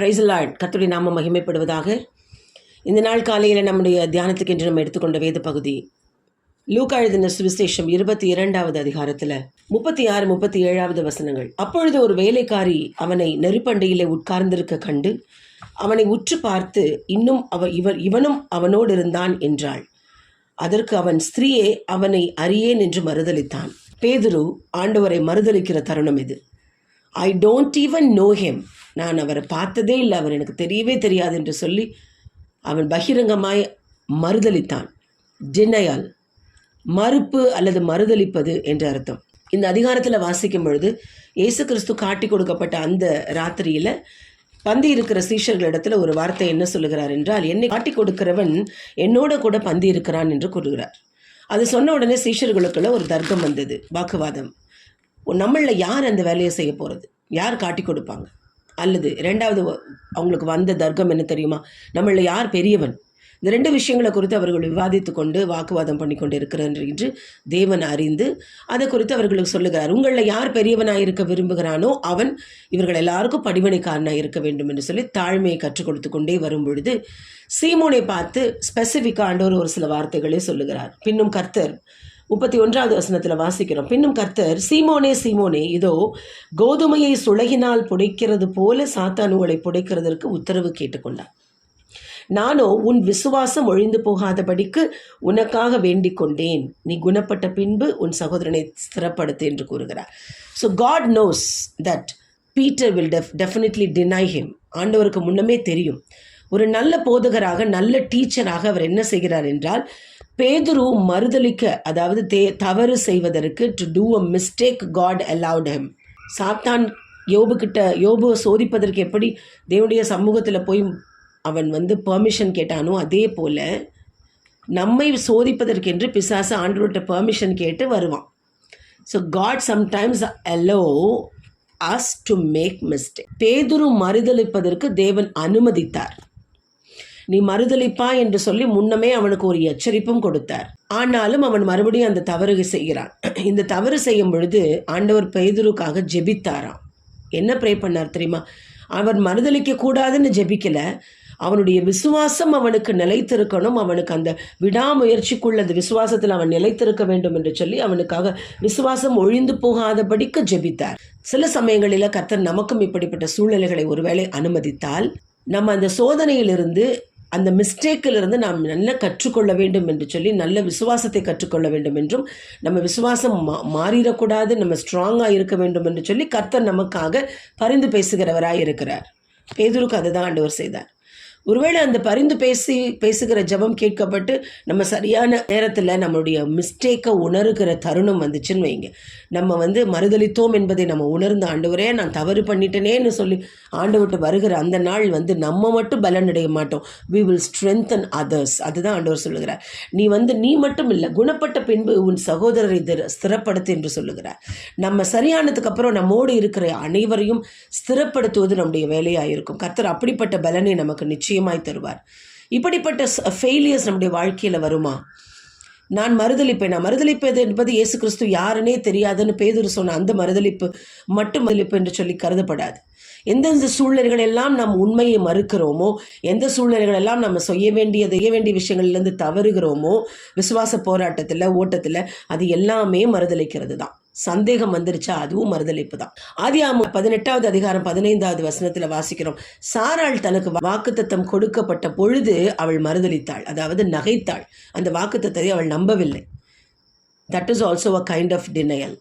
Price Lord. கர்த்தருடைய நாமம் மகிமைப்படுவதாக. இந்த நாள் காலையில் நம்முடைய தியானத்துக்கு என்று நம்ம எடுத்துக்கொண்ட வேத பகுதி லூக்கா எழுதின சுவிசேஷம் 22வது அதிகாரத்தில் 36, 37 வசனங்கள். அப்பொழுது ஒரு வேலைக்காரி அவனை நெருப்பண்டையிலே உட்கார்ந்திருக்க கண்டு அவனை உற்று பார்த்து, இன்னும் இவனும் அவனோடு இருந்தான் என்றாள். அதற்கு அவன், ஸ்திரீயே, அவனை அறியேன் என்று மறுதலித்தான். பேதுரு ஆண்டவரை மறுதலிக்கிற தருணம் இது. I don't even know him, நான் அவரை பார்த்ததே இல்லை, அவர் எனக்கு தெரியவே தெரியாது என்று சொல்லி அவன் பகிரங்கமாய் மறுதலித்தான். டினையல், மறுப்பு அல்லது மறுதலிப்பது என்று அர்த்தம். இந்த அதிகாரத்தில் வாசிக்கும் பொழுது இயேசு கிறிஸ்து காட்டி கொடுக்கப்பட்ட அந்த ராத்திரியில் பந்தி இருக்கிற சீஷர்களிடத்துல ஒரு வார்த்தை என்ன சொல்லுகிறார் என்றால், என்னை காட்டி கொடுக்கிறவன் என்னோட கூட பந்தி இருக்கிறான் என்று கூறுகிறார். அது சொன்ன உடனே சீஷர்களுக்குள்ள ஒரு தர்க்கம் வந்தது, வாக்குவாதம். நம்மளில் யார் அந்த வேலையை செய்ய போகிறது, யார் காட்டி கொடுப்பாங்க? அல்லது ரெண்டாவது அவங்களுக்கு வந்த தர்க்கம் என்ன தெரியுமா, நம்மளில் யார் பெரியவன்? இந்த ரெண்டு விஷயங்களை குறித்து அவர்கள் விவாதித்து கொண்டு வாக்குவாதம் பண்ணி கொண்டு இருக்கிறார் என்று தேவன் அறிந்து அதை குறித்து அவர்களுக்கு சொல்லுகிறார். உங்களில் யார் பெரியவனாக இருக்க விரும்புகிறானோ அவன் இவர்கள் எல்லாருக்கும் படிவனைக்காரனாக இருக்க வேண்டும் என்று சொல்லி தாழ்மையை கற்றுக் கொடுத்து கொண்டே வரும் பொழுது சீமோனை பார்த்து ஸ்பெசிஃபிக்காக ஆண்டவர் ஒரு சில வார்த்தைகளே சொல்லுகிறார். பின்னும் கர்த்தர் 31வது வசனத்தில் வாசிக்கிறோம். பின்னும் கர்த்தர், சீமோனே சீமோனே, இதோ கோதுமையை சுளகினால் புடைக்கிறது போல சாத்தான் உங்களை புடைக்கிறதற்கு உத்தரவு கேட்டுக்கொண்டார். நானோ உன் விசுவாசம் ஒழிந்து போகாதபடிக்கு உனக்காக வேண்டிக் கொண்டேன். நீ குணப்பட்ட பின்பு உன் சகோதரனை ஸ்திரப்படுத்து என்று கூறுகிறார். So God knows that Peter will definitely deny him. ஆண்டவருக்கு முன்னமே தெரியும். ஒரு நல்ல போதகராக, நல்ல டீச்சராக அவர் என்ன செய்கிறார் என்றால், பேதுரு மறுதலிக்க, அதாவது தவறு செய்வதற்கு, to do a mistake, God allowed him. சாத்தான் யோபுவை சோதிப்பதற்கு எப்படி தேவனுடைய சமூகத்தில் போய் அவன் பெர்மிஷன் கேட்டானோ, அதே போல் நம்மை சோதிப்பதற்கென்று பிசாசு ஆண்டவர்கிட்ட பெர்மிஷன் கேட்டு வருவான். So God sometimes allow us to make mistake. பேதுரு மறுதலிப்பதற்கு தேவன் அனுமதித்தார். நீ மறுதலிப்பா என்று சொல்லி முன்னமே அவனுக்கு ஒரு எச்சரிப்பும் கொடுத்தார். ஆனாலும் அவன் மறுபடியும் அந்த தவறு செய்கிறான். இந்த தவறு செய்யும் பொழுது ஆண்டவர் பேதுருக்காக ஜெபித்தாராம். என்ன ப்ரே பண்ணார் தெரியுமா? அவன் மறுதலிக்க கூடாதுன்னு ஜெபிக்கல, அவனுடைய விசுவாசம் அவனுக்கு நிலைத்திருக்கணும், அவனுக்கு அந்த விடாமுயற்சிக்குள்ள அந்த விசுவாசத்தில் அவன் நிலைத்திருக்க வேண்டும் என்று சொல்லி அவனுக்காக விசுவாசம் ஒழிந்து போகாதபடிக்கு ஜெபித்தார். சில சமயங்களில் கர்த்தர் நமக்கும் இப்படிப்பட்ட சூழ்நிலைகளை ஒருவேளை அனுமதித்தால், நம்ம அந்த சோதனையிலிருந்து, அந்த மிஸ்டேக்கிலிருந்து நாம் நல்லா கற்றுக்கொள்ள வேண்டும் என்று சொல்லி, நல்ல விசுவாசத்தை கற்றுக்கொள்ள வேண்டும் என்றும், நம்ம விசுவாசம் மாறிடக்கூடாது, நம்ம ஸ்ட்ராங்காக இருக்க வேண்டும் என்று சொல்லி கர்த்தர் நமக்காக பரிந்து பேசுகிறவராய் இருக்கிறார். பேதுருக்கு அதை தான் ஆண்டவர் செய்தார். ஒருவேளை அந்த பரிந்து பேசுகிற ஜெபம் கேட்கப்பட்டு நம்ம சரியான நேரத்தில் நம்மளுடைய மிஸ்டேக்கை உணர்கிற தருணம் வந்துச்சுன்னு வைங்க, நம்ம மறுதலித்தோம் என்பதை நம்ம உணர்ந்து, ஆண்டவரே நான் தவறு பண்ணிட்டேனேன்னு சொல்லி ஆண்டவர்கிட்ட வருகிற அந்த நாள் நம்ம மட்டும் பலன் அடைய மாட்டோம், we will strengthen others. அதுதான் ஆண்டவர் சொல்லுகிறார். நீ மட்டும் இல்லை, குணப்பட்ட பின்பு உன் சகோதரரை ஸ்திரப்படுத்து என்று சொல்லுகிறார். நம்ம சரியானதுக்கு அப்புறம் நம்மோடு இருக்கிற அனைவரையும் ஸ்திரப்படுத்துவது நம்முடைய வேலையாக இருக்கும். கர்த்தர் அப்படிப்பட்ட பலனை நமக்கு நிச்சயமாய் தருவார். இப்படிப்பட்ட ஃபெயிலியர்ஸ் நம்முடைய வாழ்க்கையில் வருமா? நான் மறுதலிப்பது என்பது இயேசு கிறிஸ்து யாருன்னே தெரியாதுன்னு பேதுரு சொன்ன அந்த மறுதலிப்பு மட்டும் மறுதலிப்பு என்று சொல்லி கருதப்படாது. எந்தெந்த சூழ்நிலைகள் எல்லாம் நாம் உண்மையை மறுக்கிறோமோ, எந்த சூழ்நிலைகள் எல்லாம் நம்ம செய்ய வேண்டிய விஷயங்கள்லேருந்து தவறுகிறோமோ, விசுவாச போராட்டத்தில், ஓட்டத்தில், அது எல்லாமே மறுதலிக்கிறது தான். சந்தேகம் வந்துருச்சா, அதுவும் மறுதலிப்பு தான். ஆதியாகமம் 18வது அதிகாரம் 15வது வசனத்தில் வாசிக்கிறோம். சாராள் தனக்கு வாக்குத்தத்தம் கொடுக்கப்பட்ட பொழுது அவள் மறுதலித்தாள், அதாவது நகைத்தாள். அந்த வாக்குத்தத்தத்தை அவள் நம்பவில்லை. That is also a kind of denial.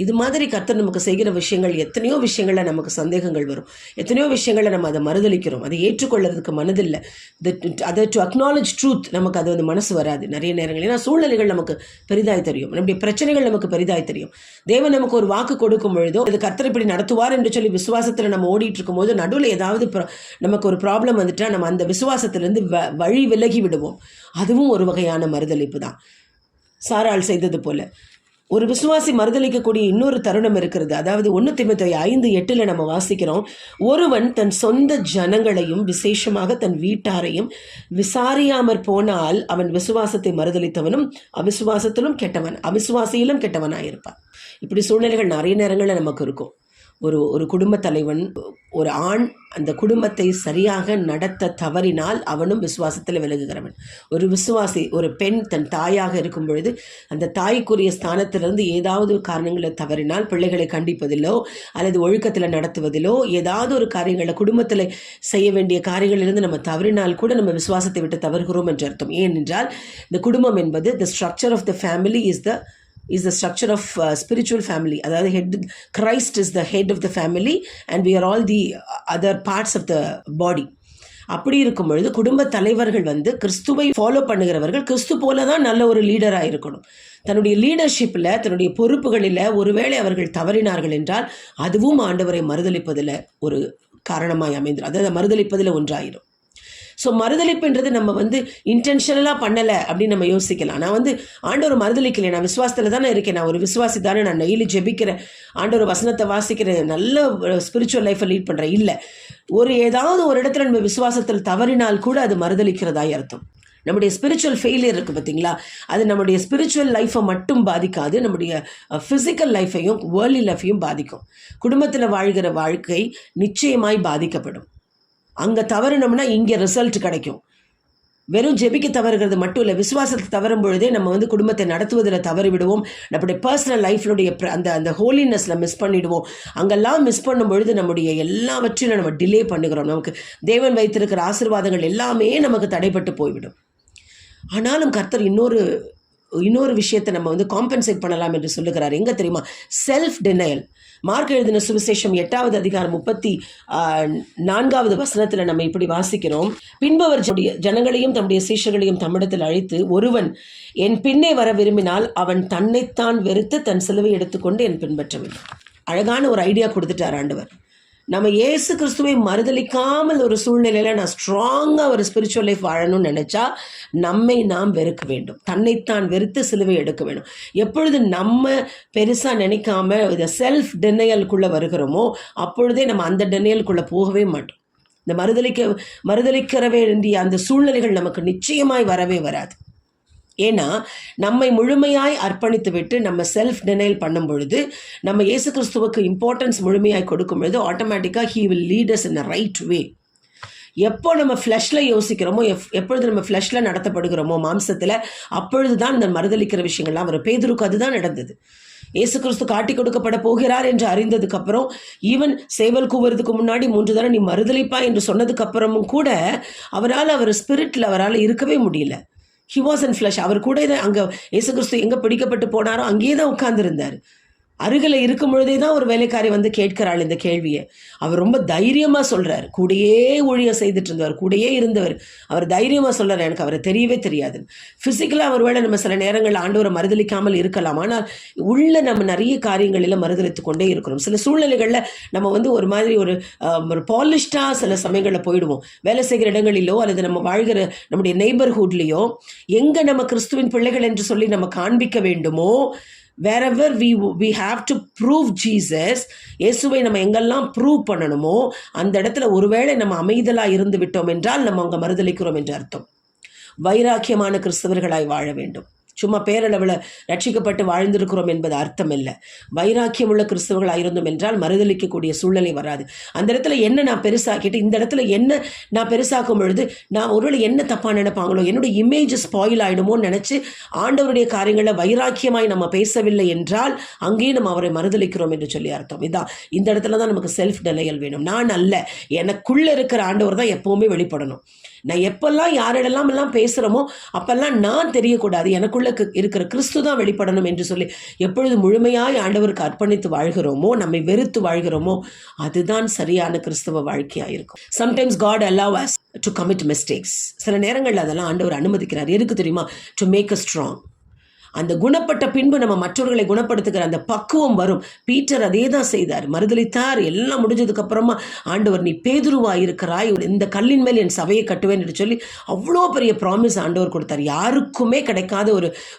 இது மாதிரி கர்த்தர் நமக்கு செய்கிற விஷயங்கள், எத்தனையோ விஷயங்களில் நமக்கு சந்தேகங்கள் வரும், எத்தனையோ விஷயங்களை நம்ம அதை மறுதலிக்கிறோம், அதை ஏற்றுக்கொள்றதுக்கு மனதில்லை. அதை டு அக்னாலேஜ் ட்ரூத் நமக்கு அது மனசு வராது நிறைய நேரங்கள். ஏன்னா சூழ்நிலைகள் நமக்கு பெரிதாய் தெரியும், நம்முடைய பிரச்சனைகள் நமக்கு பெரிதாய் தெரியும். தேவன் நமக்கு ஒரு வாக்கு கொடுக்கும் பொழுதோ, அது கர்த்தர் இப்படி நடத்துவார் என்று சொல்லி விசுவாசத்தில் நம்ம ஓடிட்டு இருக்கும்போது நடுவில் ஏதாவது நமக்கு ஒரு ப்ராப்ளம் வந்துட்டால் நம்ம அந்த விசுவாசத்திலேருந்து வழி விலகி விடுவோம். அதுவும் ஒரு வகையான மறுதலிப்பு தான். சாராள் செய்தது போல ஒரு விசுவாசி மறுதலிக்கக்கூடிய இன்னொரு தருணம் இருக்கிறது. அதாவது 1 தீமோத்தேயு 5:8 நம்ம வாசிக்கிறோம், ஒருவன் தன் சொந்த ஜனங்களையும் விசேஷமாக தன் வீட்டாரையும் விசாரியாமற் போனால் அவன் விசுவாசத்தை மறுதலித்தவனும் அவிசுவாசியிலும் கெட்டவனாயிருப்பான். இப்படி சூழ்நிலைகள் நிறைய நேரங்களில் நமக்கு இருக்கும். ஒரு ஒரு குடும்பத் தலைவன், ஒரு ஆண் அந்த குடும்பத்தை சரியாக நடத்த தவறினால் அவனும் விசுவாசத்தில் விலகுகிறவன். ஒரு விசுவாசி, ஒரு பெண் தன் தாயாக இருக்கும் பொழுது அந்த தாய்க்குரிய ஸ்தானத்திலிருந்து ஏதாவது காரணங்களை தவறினால், பிள்ளைகளை கண்டிப்பதிலோ அல்லது ஒழுக்கத்தில் நடத்துவதிலோ ஏதாவது ஒரு காரியங்களை குடும்பத்தில் செய்ய வேண்டிய காரியங்களிலிருந்து நம்ம தவறினால் கூட நம்ம விசுவாசத்தை விட்டு தவறுகிறோம் என்று அர்த்தம். ஏனென்றால் இந்த குடும்பம் என்பது the structure of the family is the structure of spiritual family. அதாவது Christ is the head of the family and we are all the other parts of the body. அப்படி இருக்கும் பொழுது குடும்ப தலைவர்கள் கிறிஸ்துவை ஃபாலோ பண்ணுகிறவர்கள் கிறிஸ்து போல தான் நல்ல ஒரு லீடராக இருக்கணும். தன்னுடைய லீடர்ஷிப்பில், தன்னுடைய பொறுப்புகளில் ஒருவேளை அவர்கள் தவறினார்கள் என்றால் அதுவும் ஆண்டவரை மறுதலிப்பதில் ஒரு காரணமாய் அமைந்துடும். அதாவது மறுதலிப்பதில் ஒன்றாயிரும். ஸோ மறுதலிப்புன்றது நம்ம இன்டென்ஷனலாக பண்ணலை அப்படின்னு நம்ம யோசிக்கலாம். நான் ஆண்டவர் மறுதலிக்கலை, நான் விசுவாசத்தில் தானே இருக்கேன், நான் ஒரு விசுவாசி தானே, நான் டெய்லி ஜெபிக்கிறேன், ஆண்டவர் வசனத்தை வாசிக்கிறேன், நல்ல ஸ்பிரிச்சுவல் லைஃப்பை லீட் பண்ணுறேன். இல்லை, ஏதாவது ஒரு இடத்துல நம்ம விசுவாசத்தில் தவறினால் கூட அது மறுதலிக்கிறதாய் அர்த்தம். நம்முடைய ஸ்பிரிச்சுவல் ஃபெயிலியர் இருக்குது பார்த்தீங்களா, அது நம்முடைய ஸ்பிரிச்சுவல் லைஃப்பை மட்டும் பாதிக்காது, நம்முடைய ஃபிசிக்கல் லைஃப்பையும் வேர்ல்ட்லி லைஃப்பையும் பாதிக்கும். குடும்பத்தில் வாழ்கிற வாழ்க்கை நிச்சயமாய் பாதிக்கப்படும். அங்கே தவறினோம்னா இங்கே ரிசல்ட் கிடைக்கும். வெறும் ஜெபிக்க தவறுகிறது மட்டும் இல்லை, விசுவாசத்தை தவறும் பொழுதே நம்ம குடும்பத்தை நடத்துவதில் தவறி விடுவோம். நம்முடைய பர்சனல் லைஃப்னுடைய அந்த ஹோலினஸில் மிஸ் பண்ணிவிடுவோம். அங்கெல்லாம் மிஸ் பண்ணும் பொழுது நம்முடைய எல்லாவற்றையும் நம்ம டிலே பண்ணுகிறோம். நமக்கு தேவன் வைத்திருக்கிற ஆசீர்வாதங்கள் எல்லாமே நமக்கு தடைப்பட்டு போய்விடும். ஆனாலும் கர்த்தர் இன்னொரு விஷயத்தை நம்ம காம்பன்சேட் பண்ணலாம் என்று சொல்லுகிறார். எங்கே தெரியுமா? Self denial. மார்க் எழுதின சுவிசேஷம் 8வது அதிகாரம் 34வது வசனத்தில் நம்ம இப்படி வாசிக்கிறோம். பின்பு அவர் ஜனங்களையும் தம்முடைய சீஷர்களையும் தம்மிடத்தில் அழைத்து, ஒருவன் என் பின்னே வர விரும்பினால் அவன் தன்னைத்தான் வெறுத்து தன் சிலுவை எடுத்துக்கொண்டு என் பின்பற்ற வேண்டும். அழகான ஒரு ஐடியா கொடுத்துட்டார் ஆண்டவர். நம்ம இயேசு கிறிஸ்துவை மறுதலிக்காமல் ஒரு சூழ்நிலையில் நான் ஸ்ட்ராங்காக ஒரு ஸ்பிரிச்சுவல் லைஃப் வாழணும்னு நினச்சா நம்மை நாம் வெறுக்க வேண்டும், தன்னைத்தான் வெறுத்து சிலுவை எடுக்க வேண்டும். எப்பொழுது நம்ம பெருசாக நினைக்காம இதை செல்ஃப் டெனையலுக்குள்ளே வருகிறோமோ அப்பொழுதே நம்ம அந்த டெனையலுக்குள்ளே போகவே மாட்டோம். இந்த மறுதலிக்கிற வேண்டிய அந்த சூழ்நிலைகள் நமக்கு நிச்சயமாய் வரவே வராது. ஏன்னா நம்மை முழுமையாய் அர்ப்பணித்து விட்டு நம்ம செல்ஃப் டினைல் பண்ணும் பொழுது, நம்ம இயேசு கிறிஸ்துவுக்கு இம்பார்ட்டன்ஸ் முழுமையாய் கொடுக்கும் பொழுது ஆட்டோமேட்டிக்காக he will lead us in a right way. எப்போ நம்ம ஃப்ளஷில் யோசிக்கிறோமோ, எப்பொழுது நம்ம ஃப்ளஷில் நடத்தப்படுகிறோமோ, மாம்சத்தில், அப்பொழுது தான் இந்த மறுதலிக்கிற விஷயங்கள்லாம் வரும். பேதுருக்கு அதுதான் நடந்தது. இயேசு கிறிஸ்து காட்டி கொடுக்கப்பட போகிறார் என்று அறிந்ததுக்கப்புறம், ஈவன் சேவல் கூவுறதுக்கு முன்னாடி 3 தடவை நீ மறுதலிப்பா என்று சொன்னதுக்கப்புறமும் கூட அவர் ஸ்பிரிட்டில் அவரால் இருக்கவே முடியல. He was in flush. அவர் கூட தான் அங்கே இயேசு கிறிஸ்து எங்கே பிடிக்கப்பட்டு போனாரோ அங்கேயே தான் உட்கார்ந்துருந்தார். அருகில் இருக்கும் பொழுதே தான் ஒரு வேலைக்காரி கேட்கிறாள் இந்த கேள்வியை. அவர் ரொம்ப தைரியமாக சொல்கிறார். கூடையே ஊழியம் செய்துட்டு இருந்தவர், கூடையே இருந்தவர். அவர் தைரியமாக சொல்கிறார், எனக்கு அவரை தெரியவே தெரியாது. ஃபிசிக்கலாக ஒருவேளை நம்ம சில நேரங்களில் ஆண்டவரை மறுதலிக்காமல் இருக்கலாம், ஆனால் உள்ள நம்ம நிறைய காரியங்களில் மறுதலித்து கொண்டே இருக்கிறோம். சில சூழ்நிலைகளில் நம்ம ஒரு மாதிரி ஒரு பாலிஷ்டாக சில சமயங்களில் போயிடுவோம். வேலை செய்கிற இடங்களிலோ அல்லது நம்ம வாழ்கிற நம்முடைய நெய்பர்ஹுட்லேயோ எங்கே நம்ம கிறிஸ்துவின் பிள்ளைகள் என்று சொல்லி நம்ம காண்பிக்க வேண்டுமோ, wherever we have to prove Jesus, இயேசுவை நம்ம எங்கெல்லாம் ப்ரூவ் பண்ணணுமோ அந்த இடத்துல ஒருவேளை நம்ம அமைதலாக இருந்து விட்டோம் என்றால் நம்ம அங்கே மறுதலிக்கிறோம் என்று அர்த்தம். வைராக்கியமான கிறிஸ்தவர்களாய் வாழ வேண்டும். சும்மா பேரளவில் ரட்சிக்கப்பட்டு வாழ்ந்திருக்கிறோம் என்பது அர்த்தம் இல்லை. வைராக்கியம் உள்ள கிறிஸ்தவர்களாக இருந்தோம் என்றால் மறுதலிக்கக்கூடிய சூழ்நிலை வராது. அந்த இடத்துல என்ன நான் பெருசாக்கிட்டு இந்த இடத்துல என்ன நான் பெருசாக்கும் பொழுது நான் ஒருவேளை என்ன தப்பாக நினைப்பாங்களோ, என்னுடைய இமேஜ் ஸ்பாயில் ஆகிடுமோன்னு நினச்சி ஆண்டவருடைய காரியங்களை வைராக்கியமாய் நம்ம பேசவில்லை என்றால் அங்கேயும் நம்ம அவரை மறுதலிக்கிறோம் என்று சொல்லி அர்த்தம். இதான் இந்த இடத்துல தான் நமக்கு செல்ஃப் டெனையல் வேணும். நான் அல்ல, எனக்குள்ளே இருக்கிற ஆண்டவர் தான் எப்போவுமே வெளிப்படணும். நான் எப்பெல்லாம் யாரிடெல்லாம் பேசுகிறோமோ அப்பெல்லாம் நான் தெரியக்கூடாது, எனக்குள்ள இருக்கிற கிறிஸ்து தான் வெளிப்படணும் என்று சொல்லி எப்பொழுது முழுமையாய் ஆண்டவருக்கு அர்ப்பணித்து வாழ்கிறோமோ, நம்மை வெறுத்து வாழ்கிறோமோ, அதுதான் சரியான கிறிஸ்தவ வாழ்க்கையாக இருக்கும். Sometimes God allow us to commit mistakes. சில நேரங்களில் அதெல்லாம் ஆண்டவர் அனுமதிக்கிறார். எதுக்கு தெரியுமா? to make us strong. அந்த குணப்பட்ட பின்பு நம்ம மற்றவர்களை குணப்படுத்துகிற அந்த பக்குவம் வரும். பீட்டர் அதே தான் செய்தார், மறுதலித்தார். எல்லாம் முடிஞ்சதுக்கு அப்புறமா ஆண்டவர் நீ பேதுருவாய் இருக்கிறாய், இந்த கல்லின் மேல் என் சபையை கட்டுவேன் என்று சொல்லி அவ்வளோ பெரிய ப்ராமிஸ் ஆண்டவர் கொடுத்தார். யாருக்குமே கிடைக்காத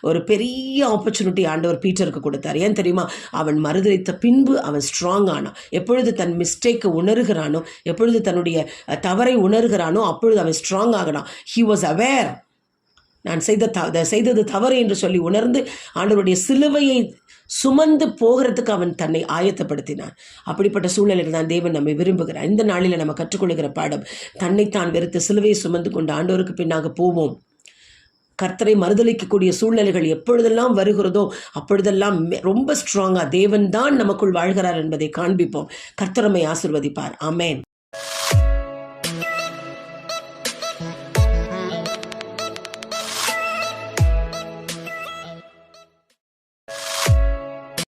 ஒரு பெரிய ஆப்பர்ச்சுனிட்டி ஆண்டவர் பீட்டருக்கு கொடுத்தார். ஏன் தெரியுமா? அவன் மறுதலித்த பின்பு அவன் ஸ்ட்ராங் ஆனான். எப்பொழுது தன் மிஸ்டேக்கை உணர்கிறானோ, எப்பொழுது தன்னுடைய தவறை உணர்கிறானோ அப்பொழுது அவன் ஸ்ட்ராங் ஆகினான். He was aware. நான் செய்தது தவறு என்று சொல்லி உணர்ந்து ஆண்டவருடைய சிலுவையை சுமந்து போகிறதுக்கு அவன் தன்னை ஆயத்தப்படுத்தினான். அப்படிப்பட்ட சூழ்நிலையில் தான் தேவன் நம்மை விரும்புகிறார். இந்த நாளில் நம்ம கற்றுக்கொள்கிற பாடம், தன்னைத்தான் வெறுத்து சிலுவையை சுமந்து கொண்டு ஆண்டவருக்கு பின்னாக போவோம். கர்த்தரை மறுதலிக்கக்கூடிய சூழ்நிலைகள் எப்பொழுதெல்லாம் வருகிறதோ அப்பொழுதெல்லாம் ரொம்ப ஸ்ட்ராங்காக தேவன் தான் நமக்குள் வாழ்கிறார் என்பதை காண்பிப்போம். கர்த்தர் நம்மை ஆசீர்வதிப்பார். ஆமென்.